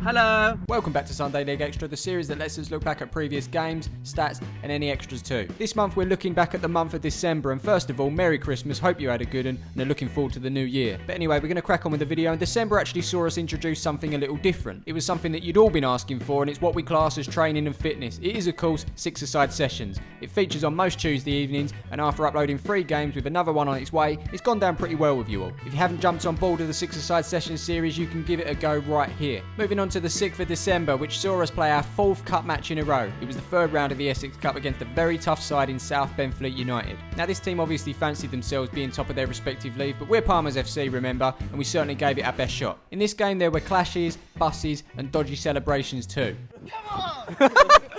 Hello! Welcome back to Sunday League Extra, the series that lets us look back at previous games, stats, and any extras too. This month we're looking back at the month of December, and first of all, Merry Christmas, hope you had a good one, and are looking forward to the new year. But anyway, we're going to crack on with the video, and December actually saw us introduce something a little different. It was something that you'd all been asking for, and it's what we class as training and fitness. It is, of course, six-a-side sessions. It features on most Tuesday evenings, and after uploading 3 games with another one on its way, it's gone down pretty well with you all. If you haven't jumped on board with the six-a-side sessions series, you can give it a go right here. Moving on to the 6th of December, which saw us play our 4th cup match in a row. It was the 3rd round of the Essex Cup against a very tough side in South Benfleet United. Now this team obviously fancied themselves being top of their respective league, but we're Palmer's FC, remember, and we certainly gave it our best shot. In this game there were clashes, buses and dodgy celebrations too.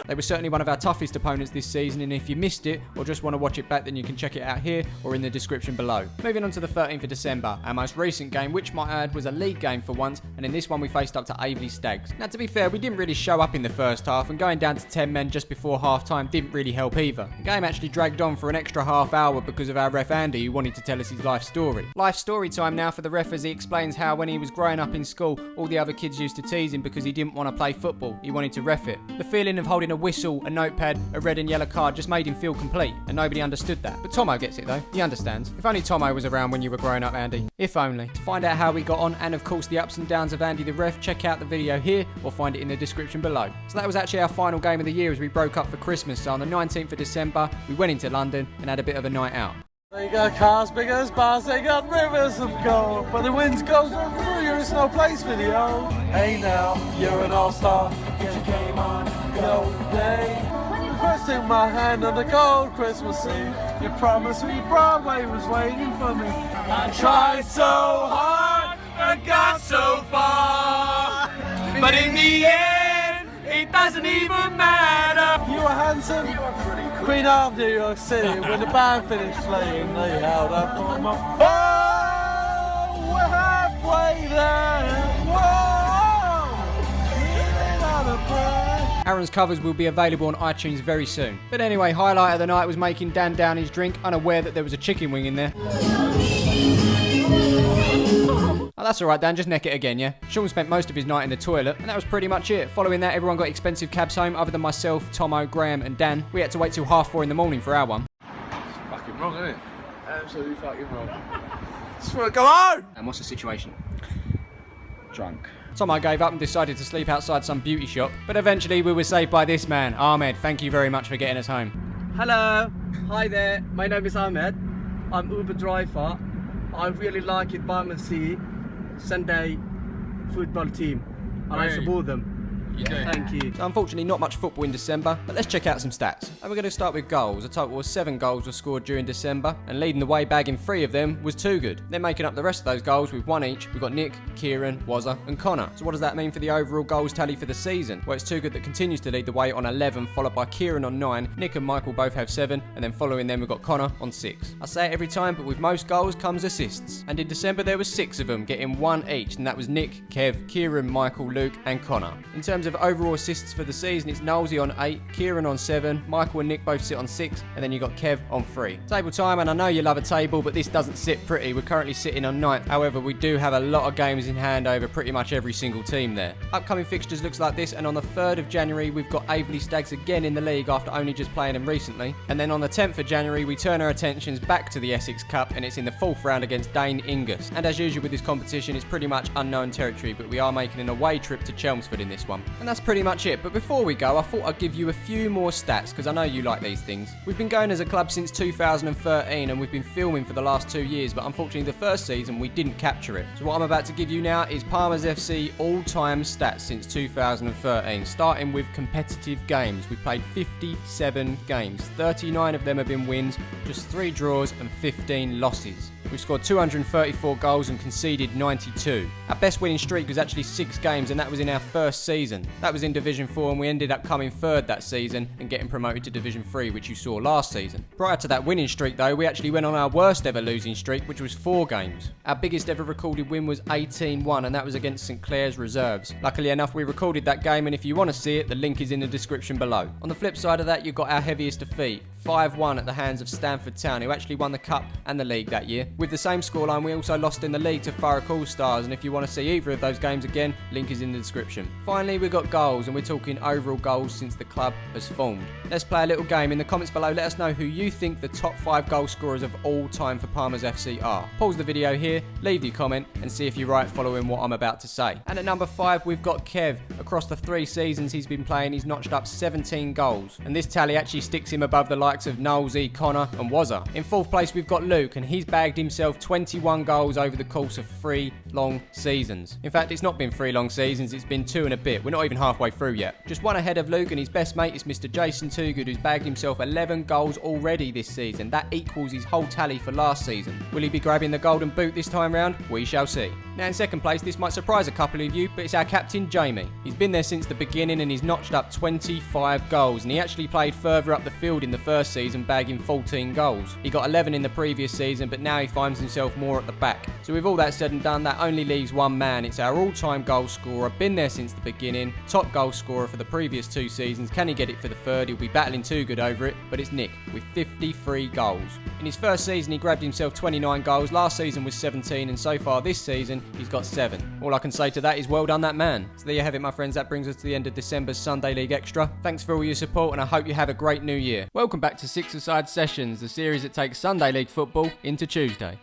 They were certainly one of our toughest opponents this season, and if you missed it or just want to watch it back, then you can check it out here or in the description below. Moving on to the 13th of December, our most recent game, which might add was a league game for once, and in this one we faced up to Aveley Stags. Now to be fair, we didn't really show up in the first half, and going down to 10 men just before half time didn't really help either. The game actually dragged on for an extra half hour because of our ref Andy, who wanted to tell us his life story. Life story time now for the ref, as he explains how when he was growing up in school, all the other kids used to tease him because he didn't want to play football, he wanted to ref it. The feeling of holding a whistle, a notepad, a red and yellow card just made him feel complete, and nobody understood that. But Tomo gets it though, he understands. If only Tomo was around when you were growing up, Andy. If only. To find out how we got on, and of course the ups and downs of Andy the ref, check out the video here or find it in the description below. So that was actually our final game of the year as we broke up for Christmas. So on the 19th of December, we went into London and had a bit of a night out. They got cars big as bars, they got rivers of gold, but the wind goes on through you, it's no place for the old. Hey now, you're an all-star, get your game on, go day. First in my hand on the gold Christmas Eve, you promised me Broadway was waiting for me. I tried so hard and got so far, but in the end, it doesn't even matter. You were handsome, Queen of New York City. When the band finished playing, they held up for my... Oh, we're halfway there. Whoa, living on a prayer. Aaron's covers will be available on iTunes very soon. But anyway, highlight of the night was making Dan down his drink, unaware that there was a chicken wing in there. Oh, that's alright Dan, just neck it again, yeah? Sean spent most of his night in the toilet, and that was pretty much it. Following that, everyone got expensive cabs home, other than myself, Tomo, Graham and Dan. We had to wait till 4:30 in the morning for our one. It's fucking wrong, isn't it? Absolutely fucking wrong. Just want to go home! And what's the situation? Drunk. Tomo gave up and decided to sleep outside some beauty shop, but eventually we were saved by this man. Ahmed, thank you very much for getting us home. Hello, hi there, my name is Ahmed. I'm Uber driver. I really like it, Barnsley Sunday football team, and I support them. Thank you. So unfortunately not much football in December, but let's check out some stats. And we're going to start with goals. A total of 7 goals were scored during December, and leading the way, bagging 3 of them was Too Good. Then making up the rest of those goals with 1 each, we've got Nick, Kieran, Wazza and Connor. So what does that mean for the overall goals tally for the season? Well, it's Too Good that continues to lead the way on 11, followed by Kieran on 9, Nick and Michael both have 7, and then following them we've got Connor on 6. I say it every time, but with most goals comes assists. And in December there were 6 of them, getting 1 each, and that was Nick, Kev, Kieran, Michael, Luke and Connor. In terms of overall assists for the season, it's Knowlesy on 8, Kieran on 7, Michael and Nick both sit on 6, and then you got Kev on 3. Table time, and I know you love a table, but this doesn't sit pretty. We're currently sitting on 9th. However, we do have a lot of games in hand over pretty much every single team there. Upcoming fixtures looks like this, and on the 3rd of January we've got Aveley Stags again in the league after only just playing them recently. And then on the 10th of January we turn our attentions back to the Essex Cup, and it's in the 4th round against Dane Ingus. And as usual with this competition, it's pretty much unknown territory, but we are making an away trip to Chelmsford in this one. And that's pretty much it. But before we go, I thought I'd give you a few more stats, because I know you like these things. We've been going as a club since 2013, and we've been filming for the last 2 years, but unfortunately the first season we didn't capture it. So what I'm about to give you now is Palmer's FC all-time stats since 2013, starting with competitive games. We've played 57 games. 39 of them have been wins, just 3 draws and 15 losses. We've scored 234 goals and conceded 92. Our best winning streak was actually 6 games, and that was in our first season. That was in Division 4, and we ended up coming 3rd that season and getting promoted to Division 3, which you saw last season. Prior to that winning streak though, we actually went on our worst ever losing streak, which was 4 games. Our biggest ever recorded win was 18-1, and that was against St Clair's Reserves. Luckily enough, we recorded that game, and if you want to see it, the link is in the description below. On the flip side of that, you've got our heaviest defeat, 5-1 at the hands of Stanford Town, who actually won the Cup and the League that year. With the same scoreline, we also lost in the League to Thurrock All-Stars, and if you want to see either of those games again, link is in the description. Finally, we've got goals, and we're talking overall goals since the club has formed. Let's play a little game. In the comments below, let us know who you think the top 5 goal scorers of all time for Palmer's FC are. Pause the video here, leave your comment, and see if you're right following what I'm about to say. And at number 5, we've got Kev. Across the 3 seasons he's been playing, he's notched up 17 goals. And this tally actually sticks him above the likes of Knowlesy, Connor, and Wazza. In 4th place, we've got Luke, and he's bagged himself 21 goals over the course of 3 long seasons. In fact, it's not been 3 long seasons, it's been 2 and a bit. We're not even halfway through yet. Just one ahead of Luke, and his best mate is Mr. Jason Toogood, who's bagged himself 11 goals already this season. That equals his whole tally for last season. Will he be grabbing the golden boot this time round? We shall see. Now in 2nd place, this might surprise a couple of you, but it's our captain Jamie. He's been there since the beginning and he's notched up 25 goals, and he actually played further up the field in the first season, bagging 14 goals. He got 11 in the previous season, but now he finds himself more at the back. So with all that said and done, that only leaves one man. It's our all-time goal scorer, been there since the beginning, top goal scorer for the previous 2 seasons. Can he get it for the 3rd? He'll be battling Toogood over it, but it's Nick with 53 goals. In his first season, he grabbed himself 29 goals. Last season was 17, and so far this season, he's got 7. All I can say to that is well done, that man. So there you have it, my friends. That brings us to the end of December's Sunday League Extra. Thanks for all your support, and I hope you have a great new year. Welcome back to Six-a-Side Sessions, the series that takes Sunday League football into Tuesday.